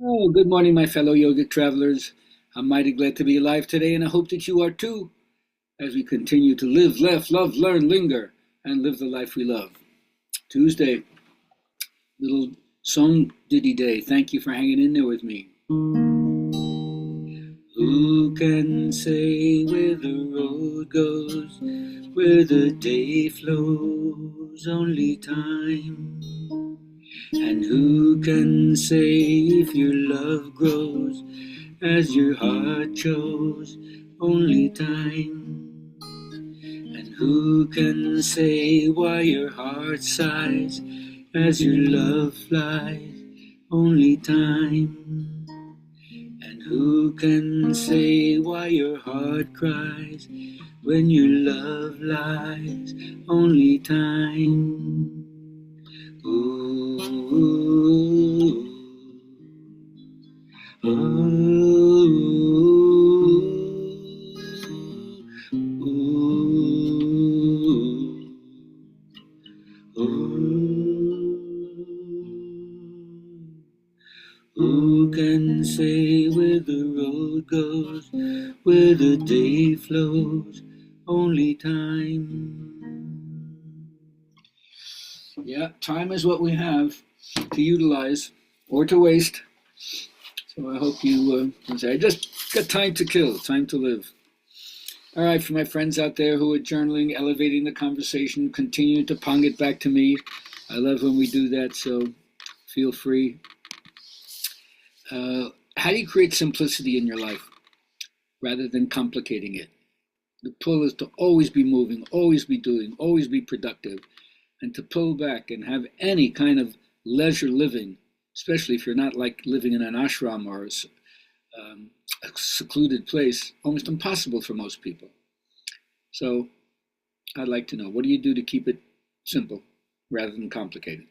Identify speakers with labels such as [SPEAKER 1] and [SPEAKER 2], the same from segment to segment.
[SPEAKER 1] Oh, good morning, my fellow yogic travelers. I'm mighty glad to be alive today, and I hope that you are too, as we continue to live, laugh, love, learn, linger, and live the life we love. Tuesday, little song ditty day. Thank you for hanging in there with me. Who can say where the road goes, where the day flows? Only time. And who can say if your love grows as your heart chose? Only time. And who can say why your heart sighs as your love flies? Only time. And who can say why your heart cries when your love lies? Only time. Ooh, ooh, Who can say where the road goes, where the day flows? Only time. Yeah, time is what we have to utilize or to waste. So I hope you say, I just got time to kill, time to live. All right, for my friends out there who are journaling, elevating the conversation, continue to pong it back to me. I love when we do that, so feel free. How do you create simplicity in your life rather than complicating it? The pull is to always be moving, always be doing, always be productive, and to pull back and have any kind of leisure living, especially if you're not like living in an ashram or a secluded place, almost impossible for most people. So I'd like to know, what do you do to keep it simple rather than complicated?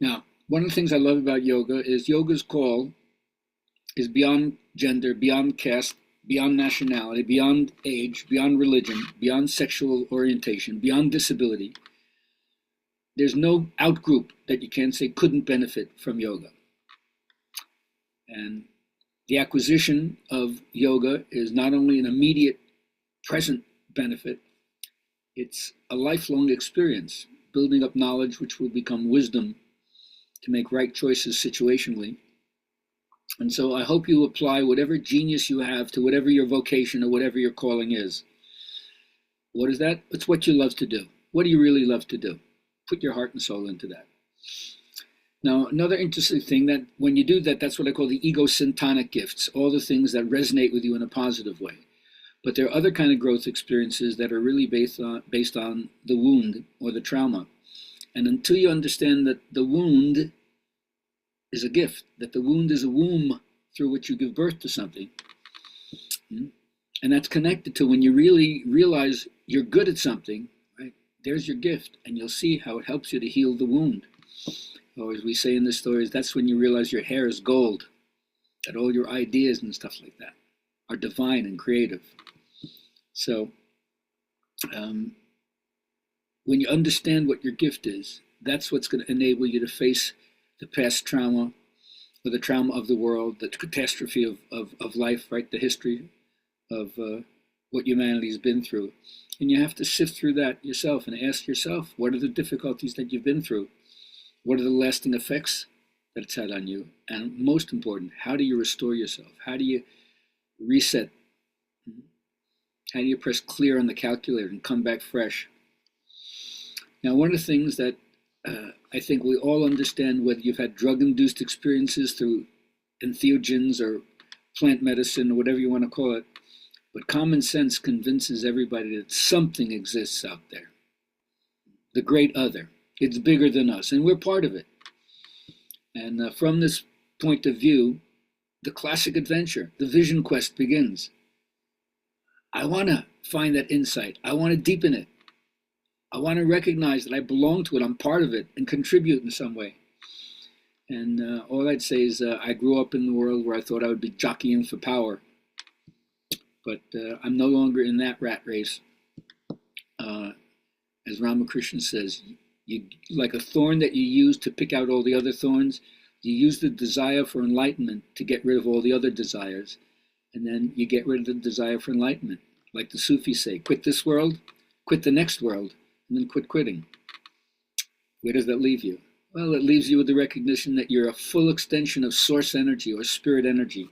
[SPEAKER 1] Now, one of the things I love about yoga is yoga's call is beyond gender, beyond caste, beyond nationality, beyond age, beyond religion, beyond sexual orientation, beyond disability. There's no outgroup that you can say couldn't benefit from yoga. And the acquisition of yoga is not only an immediate present benefit, it's a lifelong experience, building up knowledge which will become wisdom to make right choices situationally. And so I hope you apply whatever genius you have to whatever your vocation or whatever your calling is. What is that? It's what you love to do. What do you really love to do? Put your heart and soul into that. Now, another interesting thing that when you do that, that's what I call the ego-syntonic gifts, all the things that resonate with you in a positive way. But there are other kind of growth experiences that are really based on the wound or the trauma. And until you understand that the wound is a gift, that the wound is a womb through which you give birth to something, and that's connected to when you really realize you're good at something, right? There's your gift, and you'll see how it helps you to heal the wound. Or as we say in the stories, that's when you realize your hair is gold, that all your ideas and stuff like that are divine and creative. So when you understand what your gift is, that's what's going to enable you to face the past trauma or the trauma of the world, the catastrophe of life, right? The history of what humanity's been through. And you have to sift through that yourself and ask yourself, what are the difficulties that you've been through? What are the lasting effects that it's had on you? And most important, how do you restore yourself? How do you reset? How do you press clear on the calculator and come back fresh? Now, one of the things that I think we all understand, whether you've had drug-induced experiences through entheogens or plant medicine or whatever you want to call it, but common sense convinces everybody that something exists out there. The great other. It's bigger than us, and we're part of it. And from this point of view, the classic adventure, the vision quest begins. I want to find that insight. I want to deepen it. I want to recognize that I belong to it, I'm part of it, and contribute in some way. And all I'd say is I grew up in the world where I thought I would be jockeying for power. But I'm no longer in that rat race. As Ramakrishna says, you like a thorn that you use to pick out all the other thorns. You use the desire for enlightenment to get rid of all the other desires, and then you get rid of the desire for enlightenment. Like the Sufis say, quit this world, quit the next world, and then quit quitting. Where does that leave you? Well, it leaves you with the recognition that you're a full extension of source energy or spirit energy.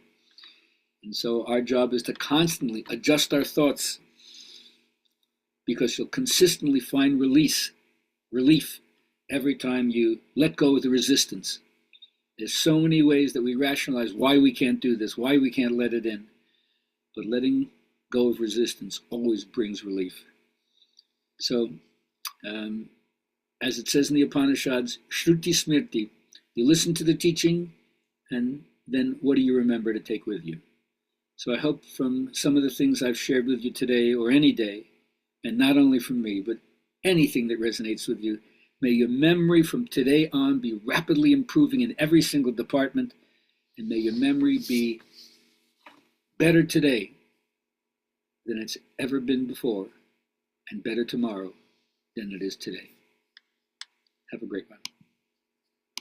[SPEAKER 1] And so our job is to constantly adjust our thoughts, because you'll consistently find relief every time you let go of the resistance. There's so many ways that we rationalize why we can't do this, why we can't let it in. But letting go of resistance always brings relief. So, as it says in the Upanishads, Shruti Smriti, you listen to the teaching, and then what do you remember to take with you? So I hope from some of the things I've shared with you today, or any day, and not only from me, but anything that resonates with you, may your memory from today on be rapidly improving in every single department, and may your memory be better today than it's ever been before, and better tomorrow than it is today. Have a great one.